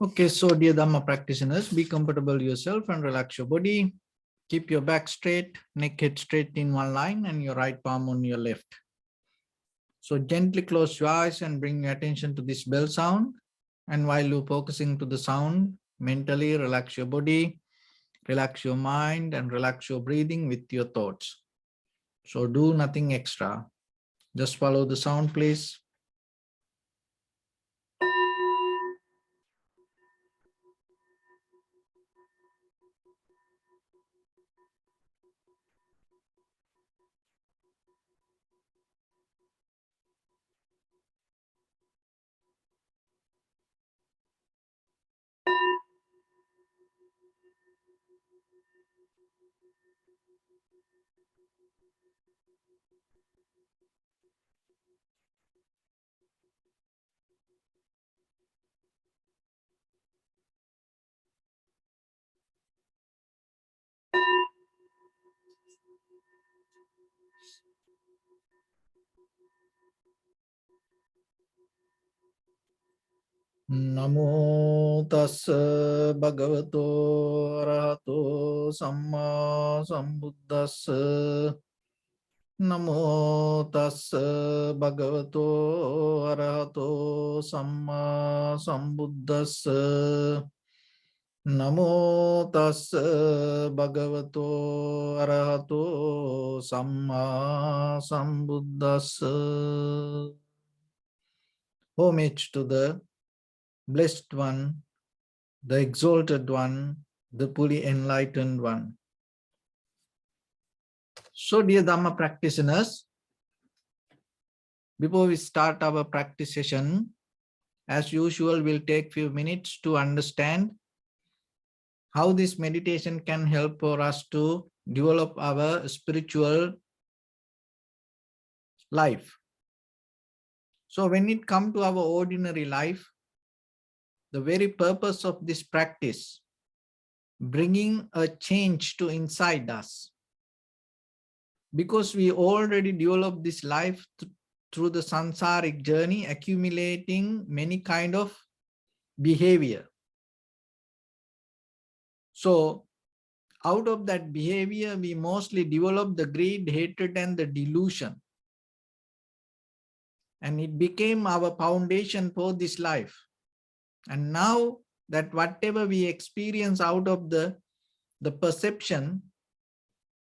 Okay, so dear Dharma practitioners, be comfortable yourself and relax your body. Keep your back straight, neck head straight in one line and your right palm on your left. So gently close your eyes and bring your attention to this bell sound. And while you're focusing to the sound, mentally relax your body, relax your mind and relax your breathing with your thoughts. So do nothing extra. Just follow the sound, please. Namo tassa bhagavato arahato samma sambuddhassa. Namo tassa bhagavato arahato samma sambuddhassa. Namo tassa bhagavato arahato samma sambuddhassa. Homage to the Blessed One, the Exalted One, the fully enlightened One. So, dear Dhamma practitioners, before we start our practice session, as usual, we'll take few minutes to understand how this meditation can help for us to develop our spiritual life. So, when it comes to our ordinary life, the very purpose of this practice, bringing a change to inside us, because we already developed this life through the sansaric journey, accumulating many kind of behavior. So out of that behavior, we mostly develop the greed, hatred, and the delusion. And it became our foundation for this life. And now that whatever we experience out of the perception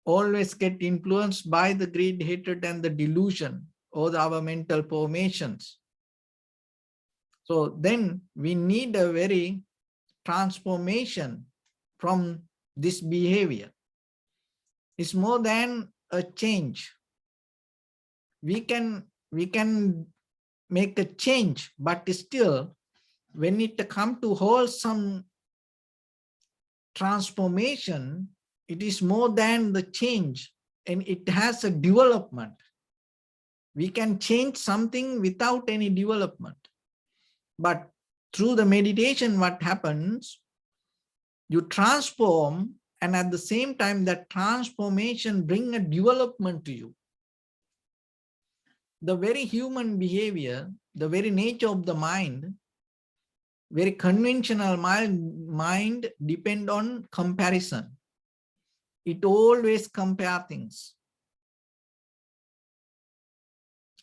always get influenced by the greed, hatred, and the delusion, or our mental formations. So then we need a very transformation from this behavior. It's more than a change. We can make a change, but still when it comes to wholesome transformation, it is more than the change, and it has a development. We can change something without any development. But through the meditation, what happens, you transform, and at the same time, that transformation brings a development to you. The very human behavior, the very nature of the mind, very conventional mind depend on comparison. It always compare things.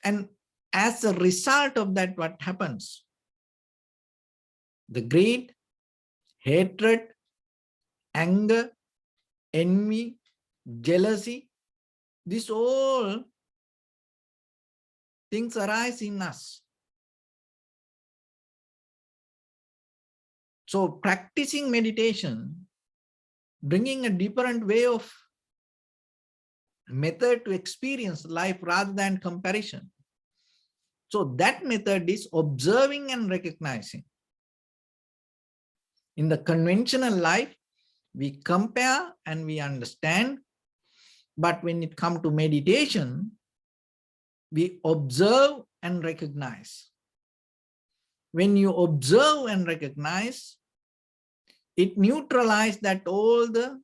And as a result of that, what happens? The greed, hatred, anger, envy, jealousy, these all things arise in us. So practicing meditation, bringing a different way of method to experience life rather than comparison. So that method is observing and recognizing. In the conventional life, we compare and we understand, but when it comes to meditation, we observe and recognize. When you observe and recognize, it neutralizes that all the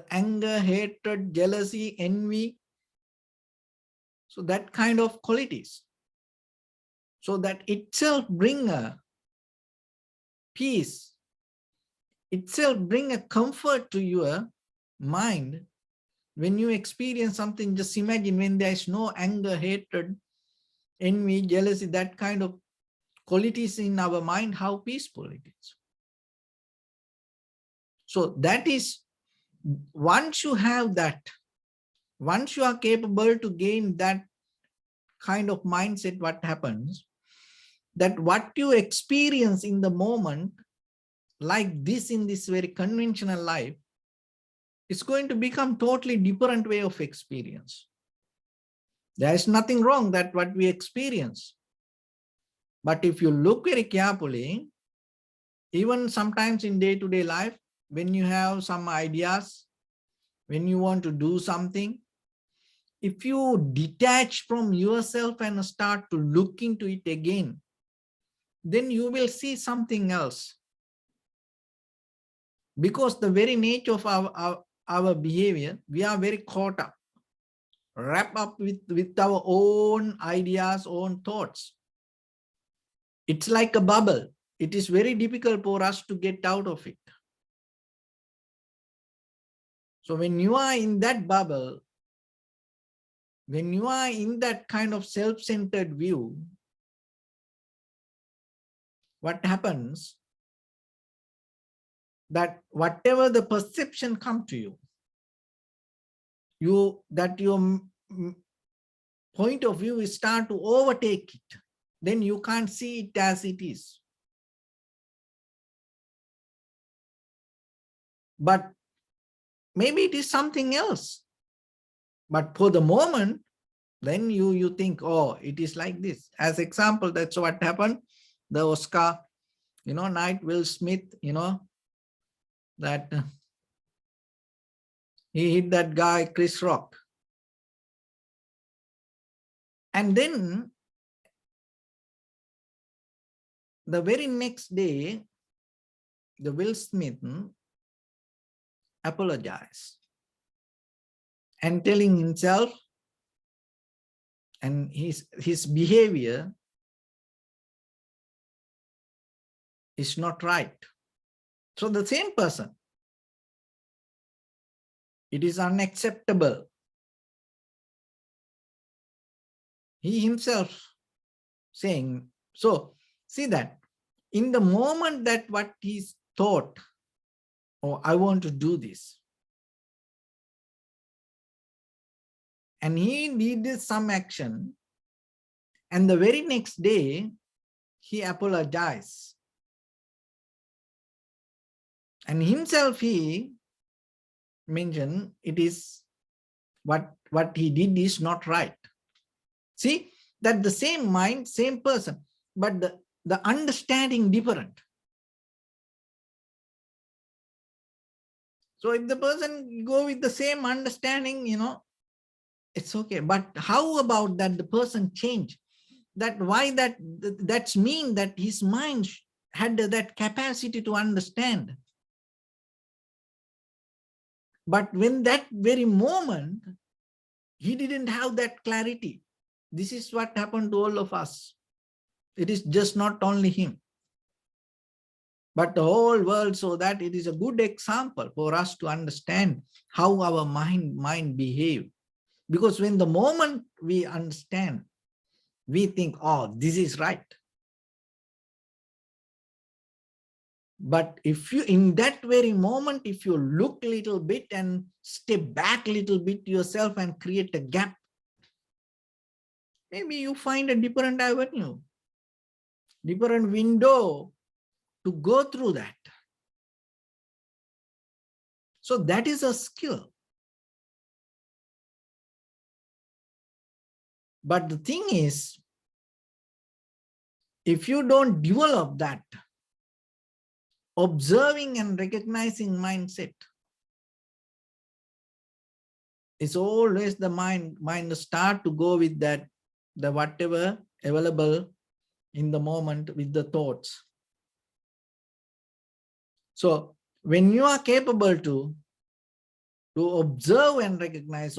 anger, hatred, jealousy, envy, so that kind of qualities. So that itself brings a peace itself bring a comfort to your mind. When you experience something, just imagine when there is no anger, hatred, envy, jealousy, that kind of qualities in our mind, how peaceful it is. So that is, once you have that, once you are capable to gain that kind of mindset, what happens, that what you experience in the moment, like this in this very conventional life, it's going to become totally different way of experience. There is nothing wrong that what we experience. But if you look very carefully, even sometimes in day-to-day life, when you have some ideas, when you want to do something, if you detach from yourself and start to look into it again, then you will see something else. Because the very nature of our behavior, we are very caught up, wrapped up with our own ideas, own thoughts. It's like a bubble. It is very difficult for us to get out of it. So when you are in that bubble, when you are in that kind of self-centered view, what happens, that whatever the perception come to you, that your point of view is start to overtake it, then you can't see it as it is. But maybe it is something else. But for the moment, then you think, oh, it is like this. As example, that's what happened. The Oscar, night, Will Smith, that he hit that guy, Chris Rock. And then the very next day, the Will Smith apologized and telling himself and his behavior is not right. So the same person, it is unacceptable. He himself saying, so see that in the moment that what he's thought, oh, I want to do this, and he needed some action, and the very next day he apologized, and himself he mentioned it is what he did is not right. See that the same mind, same person, but the understanding different. So if the person go with the same understanding, it's okay. But how about that the person change? That why that's mean that his mind had that capacity to understand. But when that very moment, he didn't have that clarity. This is what happened to all of us. It is just not only him, but the whole world, so that it is a good example for us to understand how our mind behave. Because when the moment we understand, we think, oh, this is right. But if you, in that very moment, if you look a little bit and step back a little bit yourself and create a gap, maybe you find a different avenue, different window to go through that. So that is a skill. But the thing is, if you don't develop that observing and recognizing mindset, it's always the mind start to go with that, the whatever available in the moment with the thoughts. So when you are capable to observe and recognize,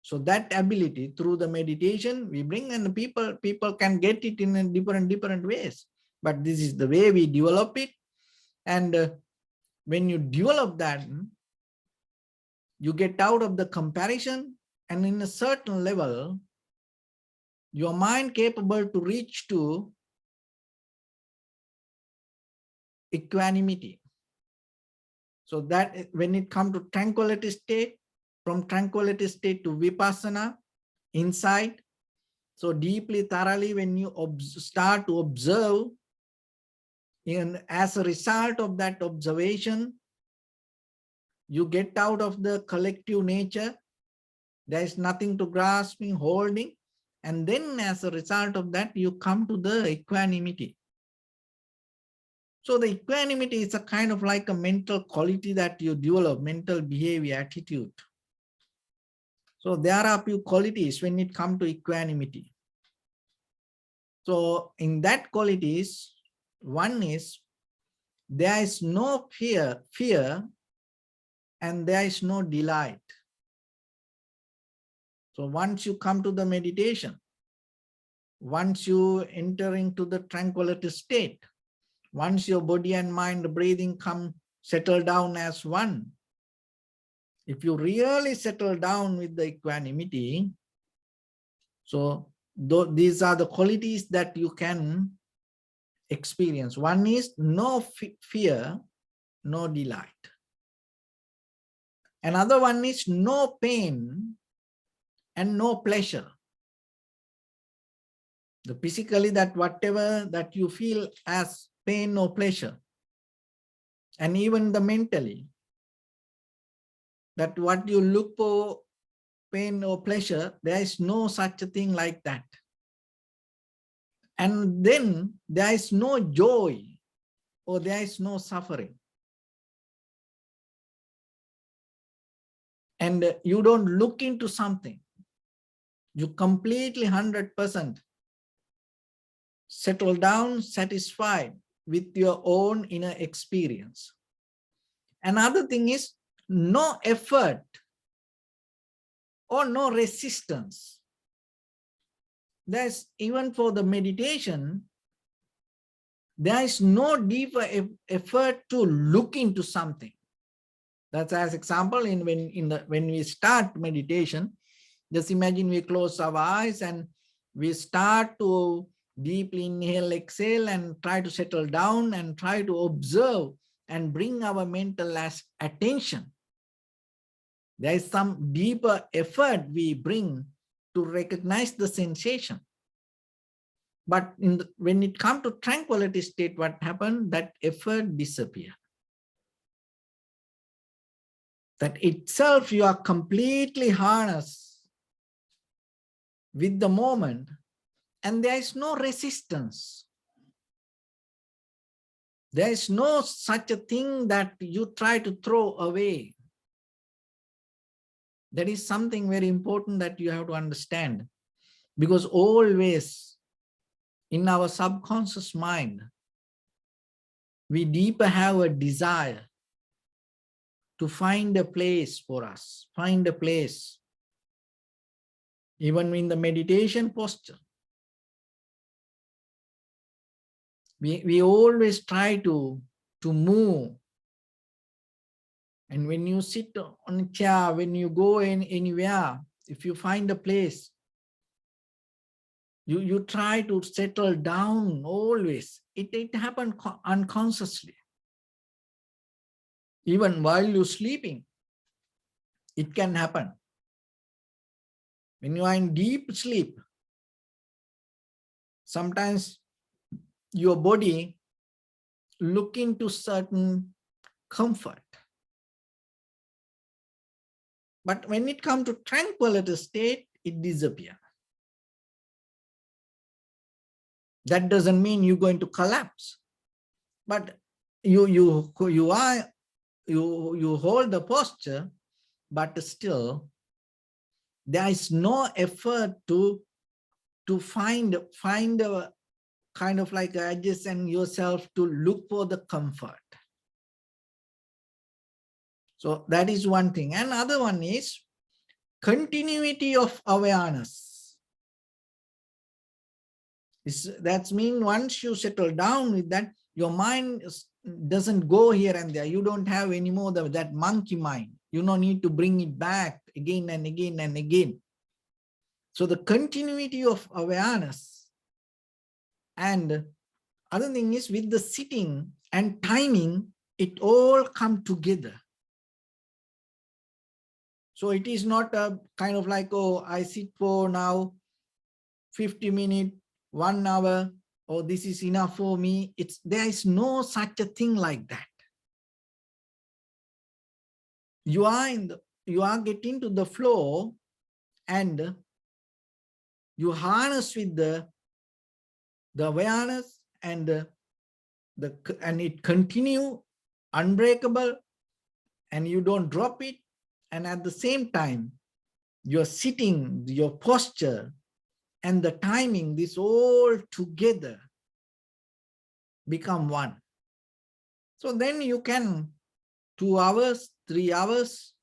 so that ability through the meditation we bring, and the people can get it in a different ways. But this is the way we develop it. And when you develop that, you get out of the comparison, and in a certain level, your mind capable to reach to equanimity. So that when it comes to tranquility state, from tranquility state to vipassana, insight, so deeply, thoroughly, when you start to observe, and as a result of that observation, you get out of the collective nature. There is nothing to grasping, holding. And then as a result of that, you come to the equanimity. So the equanimity is a kind of like a mental quality that you develop, mental behavior, attitude. So there are a few qualities when it comes to equanimity. So in that qualities, one is there is no fear, and there is no delight. So once you come to the meditation, once you enter into the tranquility state, once your body and mind breathing come settle down as one, if you really settle down with the equanimity, so these are the qualities that you can experience. One is no fear, no delight. Another one is no pain and no pleasure. The physically, that whatever that you feel as pain or pleasure, and even the mentally, that what you look for pain or pleasure, there is no such a thing like that. And then there is no joy or there is no suffering. And you don't look into something. You completely 100% settle down, satisfied with your own inner experience. Another thing is no effort or no resistance. There's even for the meditation, there is no deeper effort to look into something. That's as example when we start meditation, just imagine we close our eyes and we start to deeply inhale, exhale, and try to settle down and try to observe and bring our mental attention. There is some deeper effort we bring to recognize the sensation. But when it comes to tranquility state, what happened? That effort disappears. That itself you are completely harnessed with the moment, and there is no resistance. There is no such a thing that you try to throw away. That is something very important that you have to understand, because always in our subconscious mind, we deeper have a desire to find a place for us, find a place. Even in the meditation posture, we always try to move. And when you sit on a chair, when you go anywhere, if you find a place, you try to settle down always. It happens unconsciously. Even while you're sleeping, it can happen. When you are in deep sleep, sometimes your body look into certain comfort. But when it comes to tranquility state, it disappears. That doesn't mean you're going to collapse, but you hold the posture, but still there is no effort to find a kind of like adjust yourself to look for the comfort. So that is one thing. Another one is continuity of awareness. That means once you settle down with that, your mind doesn't go here and there. You don't have anymore that monkey mind. You don't need to bring it back again and again and again. So the continuity of awareness, and other thing is with the sitting and timing, it all come together. So it is not a kind of like, oh, I sit for now 50 minutes, 1 hour, oh, this is enough for me. There is no such a thing like that. You are getting to the flow, and you harness with the awareness, and it continue unbreakable, and you don't drop it. And at the same time, you're sitting, your posture and the timing, this all together become one. So then you can 2 hours, 3 hours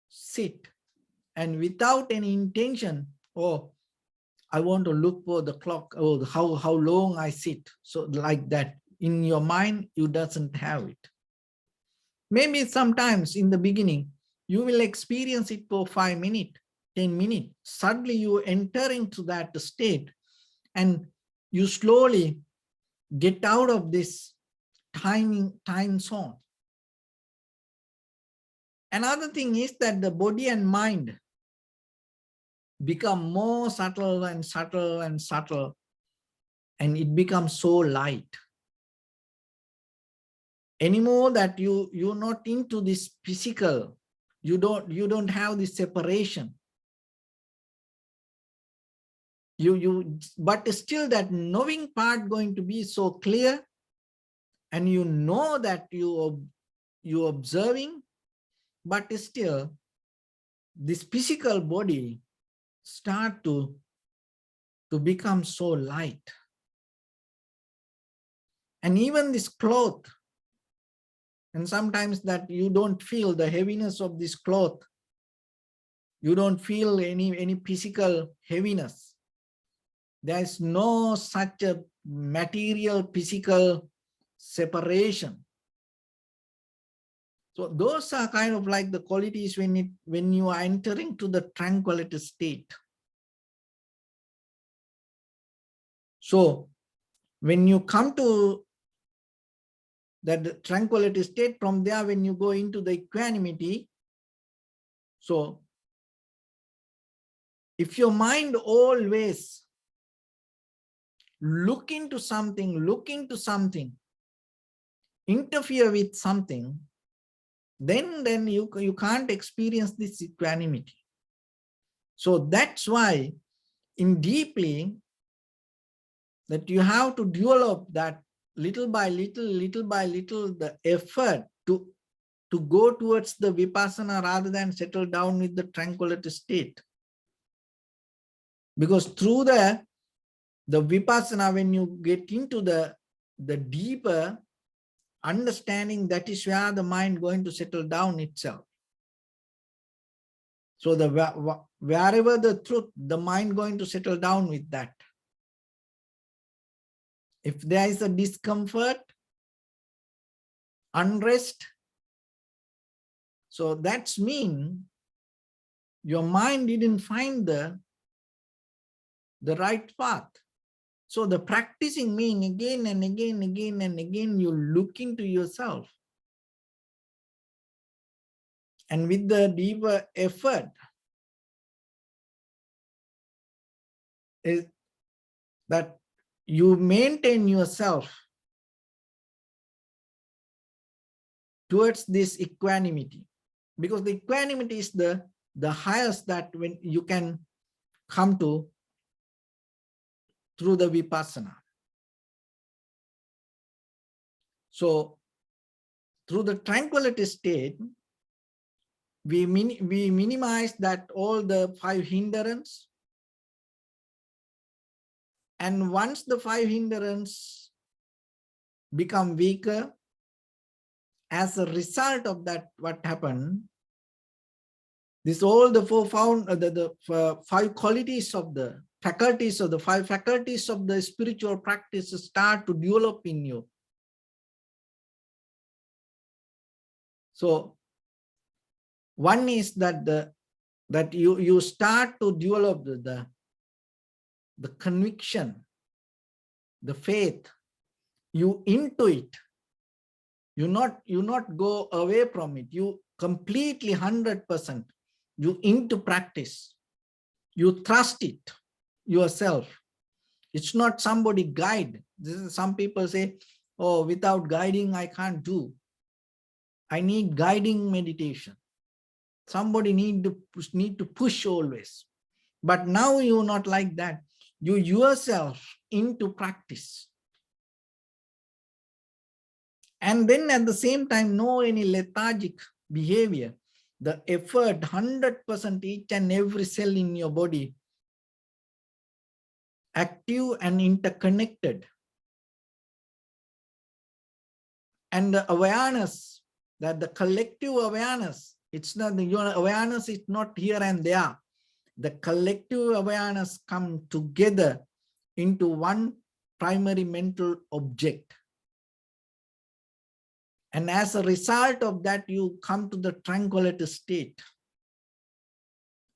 sit, and without any intention, oh, I want to look for the clock, oh, how long I sit. So like that, in your mind, you doesn't have it. Maybe sometimes in the beginning, you will experience it for 5 minutes, 10 minutes. Suddenly you enter into that state, and you slowly get out of this time zone. Another thing is that the body and mind become more subtle and subtle and subtle, and it becomes so light. Anymore that you're not into this physical, you don't have this separation. But still that knowing part going to be so clear, and you know that you're observing, but still this physical body start to become so light. And even this cloth, and sometimes that you don't feel the heaviness of this cloth, you don't feel any physical heaviness. There is no such a material physical separation. So those are kind of like the qualities when you are entering to the tranquility state. So when you come to that tranquility state, from there when you go into the equanimity, so if your mind always look into something, interfere with something, then you can't experience this equanimity. So that's why in deeply that you have to develop that little by little, the effort to go towards the vipassana rather than settle down with the tranquility state. Because through the vipassana, when you get into the deeper understanding, that is where the mind going to settle down itself. So wherever the truth, the mind going to settle down with that. If there is a discomfort, unrest, so that's mean your mind didn't find the right path. So the practicing mean again and again, you look into yourself. And with the deeper effort, is that you maintain yourself towards this equanimity. Because the equanimity is the highest that when you can come to through the vipassana. So through the tranquility state, we minimize that all the 5 hindrance. And once the 5 hindrance become weaker, as a result of that, what happened, this all the 5 qualities of the faculties of the 5 faculties of the spiritual practice start to develop in you. So one is that you start to develop the conviction, the faith. You into it. You not go away from it. You completely 100%. You into practice. You trust it yourself. It's not somebody guide. This is, some people say, oh, without guiding, I can't do. I need guiding meditation. Somebody need to push always. But now you're not like that. You yourself into practice. And then at the same time, no any lethargic behavior. The effort, 100% each and every cell in your body, active and interconnected. And the awareness, that the collective awareness, it's not the, your awareness is not here and there. The collective awareness come together into one primary mental object. And as a result of that, you come to the tranquility state.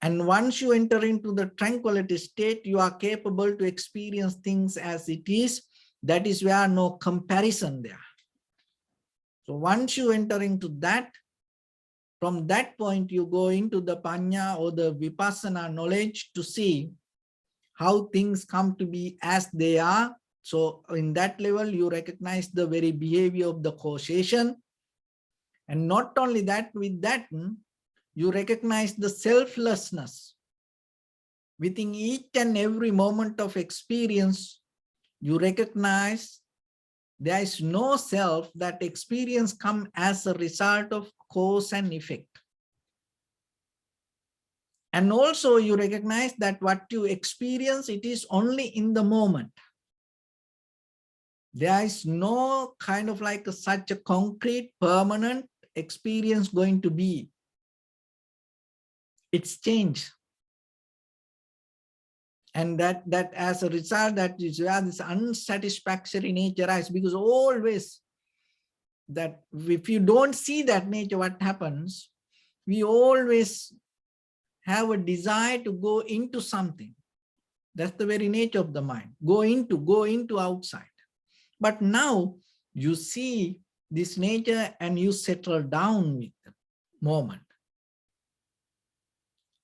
And once you enter into the tranquility state, you are capable to experience things as it is. That is where no comparison there. So once you enter into that, from that point, you go into the Panya or the Vipassana knowledge to see how things come to be as they are. So in that level, you recognize the very behavior of the causation. And not only that, with that, you recognize the selflessness. Within each and every moment of experience, you recognize there is no self. That experience comes as a result of cause and effect. And also you recognize that what you experience, it is only in the moment. There is no kind of like such a concrete, permanent experience going to be. It's change. And that as a result, that is where this unsatisfactory nature arises, because always that if you don't see that nature, what happens? We always have a desire to go into something. That's the very nature of the mind. Go into outside. But now you see this nature and you settle down with the moment.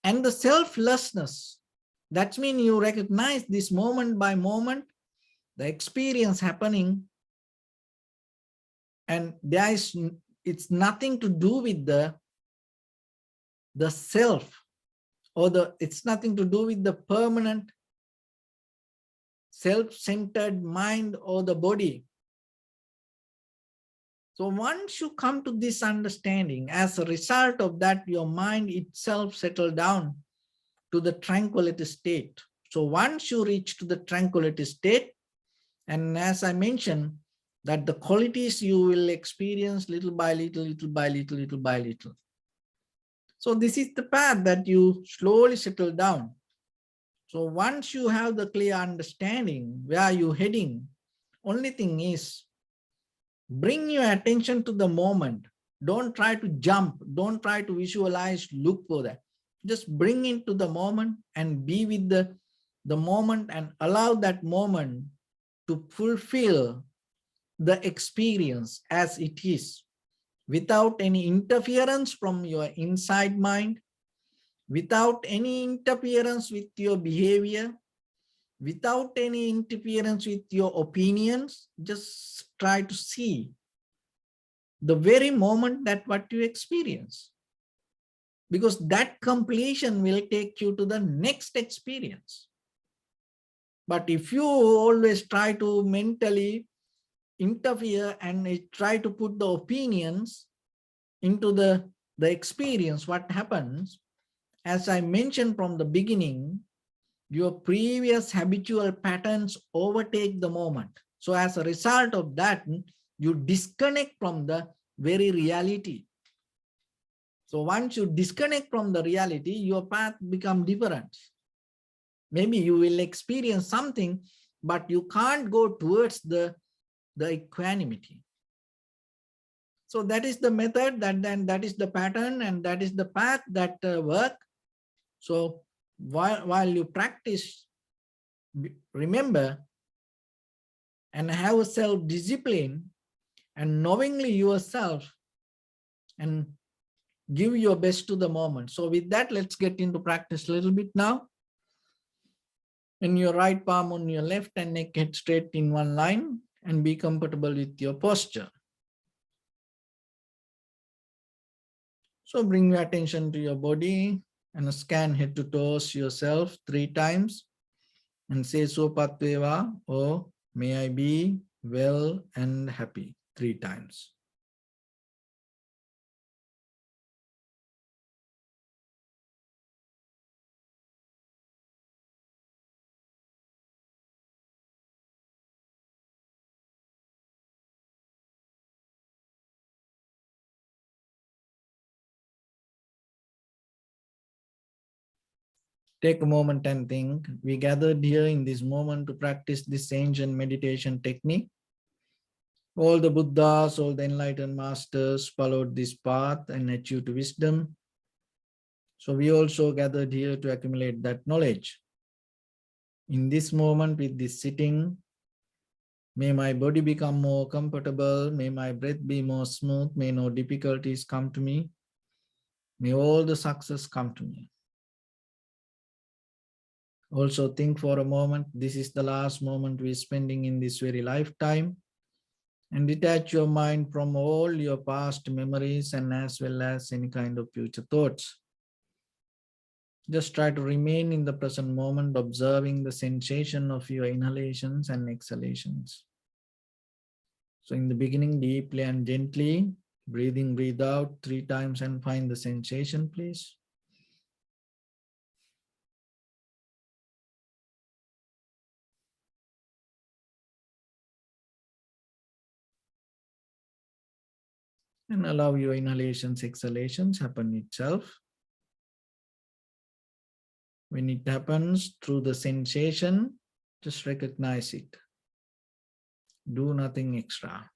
And the selflessness, that means you recognize this moment by moment, the experience happening, and it's nothing to do with the self, or it's nothing to do with the permanent self-centered mind or the body. So once you come to this understanding, as a result of that, your mind itself settle down to the tranquility state. So once you reach to the tranquility state, and as I mentioned, that the qualities you will experience little by little, little by little, little by little. So this is the path that you slowly settle down. So once you have the clear understanding where you're heading, only thing is bring your attention to the moment. Don't try to jump. Don't try to visualize, look for that. Just bring into the moment and be with the moment, and allow that moment to fulfill the experience as it is, without any interference from your inside mind, without any interference with your behavior, without any interference with your opinions. Just try to see the very moment that what you experience, because that completion will take you to the next experience. But if you always try to mentally interfere and try to put the opinions into the experience, what happens? As I mentioned from the beginning, your previous habitual patterns overtake the moment. So as a result of that, you disconnect from the very reality. So once you disconnect from the reality, your path becomes different. Maybe you will experience something, but you can't go towards the equanimity. So that is the method, that is the pattern, and that is the path that work. So while you practice, remember and have a self-discipline and knowingly yourself, and give your best to the moment. So with that, let's get into practice a little bit now. And your right palm on your left and neck head straight in one line, and be comfortable with your posture. So bring your attention to your body and scan head to toes yourself 3 times and say Sopatveva, or may I be well and happy 3 times. Take a moment and think. We gathered here in this moment to practice this ancient meditation technique. All the Buddhas, all the enlightened masters followed this path and achieved wisdom. So we also gathered here to accumulate that knowledge. In this moment with this sitting, may my body become more comfortable, may my breath be more smooth, may no difficulties come to me, may all the success come to me. Also think for a moment, this is the last moment we're spending in this very lifetime, and detach your mind from all your past memories and as well as any kind of future thoughts. Just try to remain in the present moment, observing the sensation of your inhalations and exhalations. So in the beginning, deeply and gently, breathe in, breathe out 3 times and find the sensation, please. And allow your inhalations, exhalations happen itself. When it happens through the sensation, just recognize it. Do nothing extra.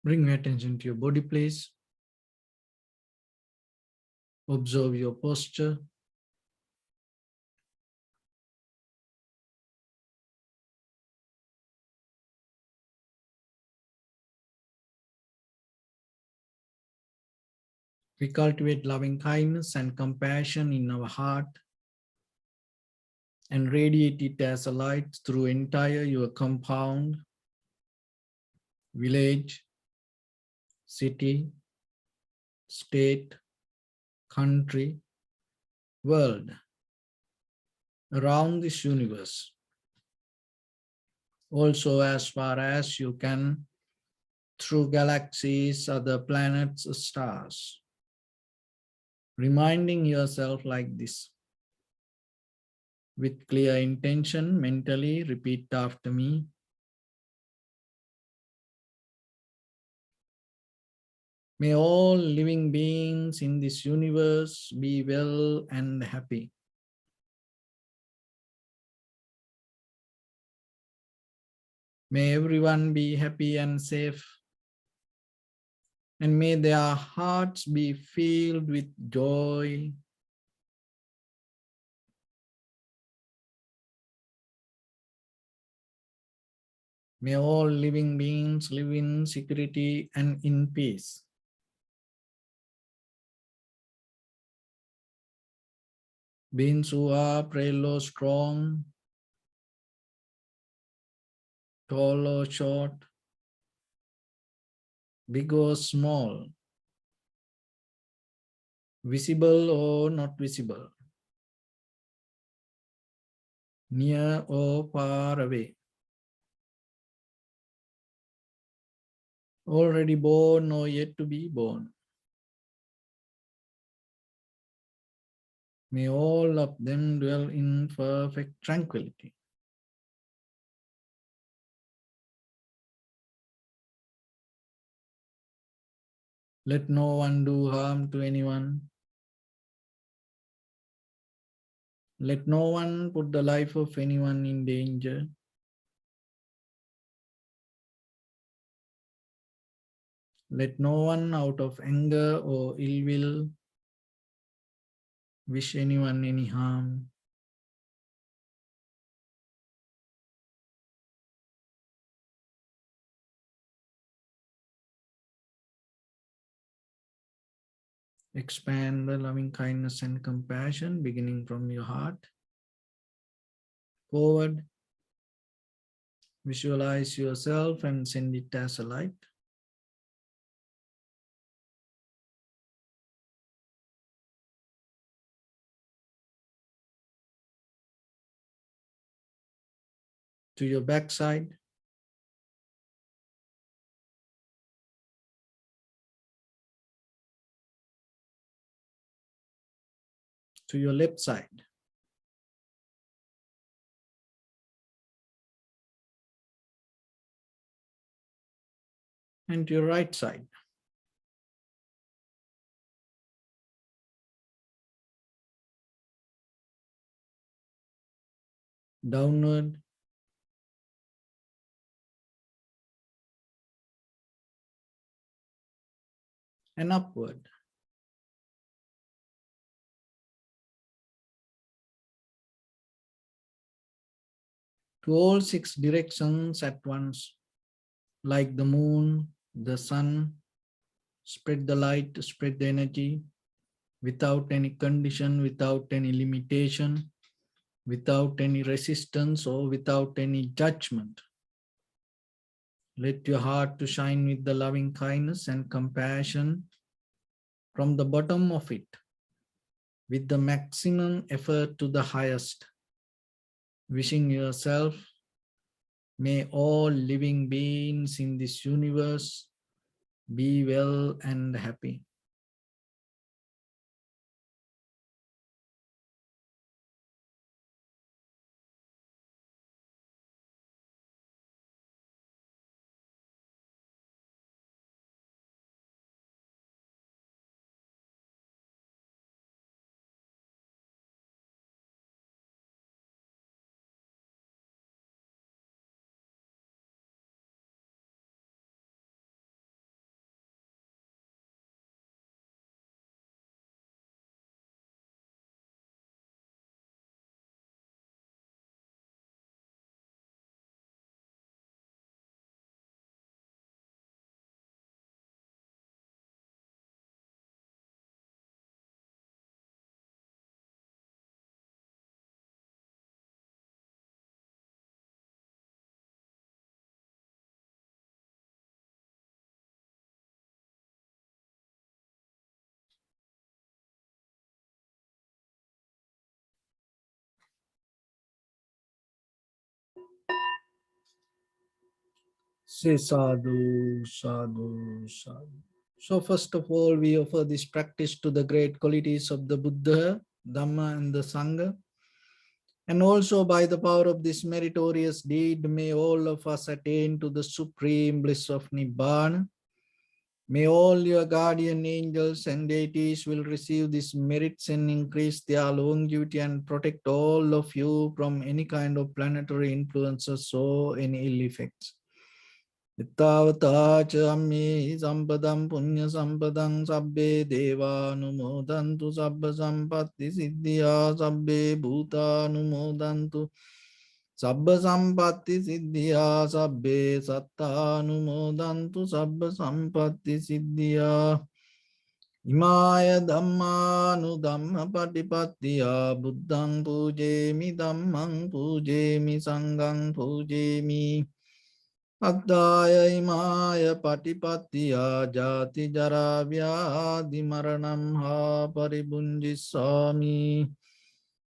Bring your attention to your body, please. Observe your posture. We cultivate loving kindness and compassion in our heart and radiate it as a light through entire your compound, village, city, state, country, world, around this universe. Also, as far as you can, through galaxies, other planets, stars. Reminding yourself like this. With clear intention, mentally repeat after me. May all living beings in this universe be well and happy. May everyone be happy and safe. And may their hearts be filled with joy. May all living beings live in security and in peace. Beings who are frail or strong, tall or short, big or small, visible or not visible, near or far away, already born or yet to be born. May all of them dwell in perfect tranquility. Let no one do harm to anyone. Let no one put the life of anyone in danger. Let no one out of anger or ill will wish anyone any harm. Expand the loving kindness and compassion beginning from your heart. Forward, visualize yourself and send it as a light. To your backside. To your left side. And to your right side. Downward. And upward. To all 6 directions at once, like the moon, the sun. Spread the light, spread the energy without any condition, without any limitation, without any resistance or without any judgment. Let your heart to shine with the loving kindness and compassion from the bottom of it, with the maximum effort to the highest. Wishing yourself, may all living beings in this universe be well and happy. Say sadhu, sadhu, sadhu. So first of all, we offer this practice to the great qualities of the Buddha, Dhamma and the Sangha. And also by the power of this meritorious deed, may all of us attain to the supreme bliss of Nibbana. May all your guardian angels and deities will receive these merits and increase their longevity and protect all of you from any kind of planetary influences or any ill effects. Ittavata ca ammi sampadam punya sampadam sabbe deva numodantu sabba sampatti siddhya sabbe bhuta numodantu sabba sampatti siddhya sabbe satta numodantu sabba sampatti siddhya Imaya dhammanu dhamma patipattiya buddhang pujemi dhammang pujemi sanghang pujemi Addaya imaya patipattiya jati jara vyadi maranam ha paribunjisami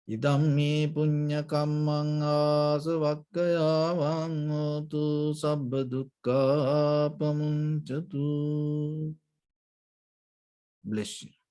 idammi punya kammang asavakkaya vangotu sabba dukkha pamuncatu. Bless you.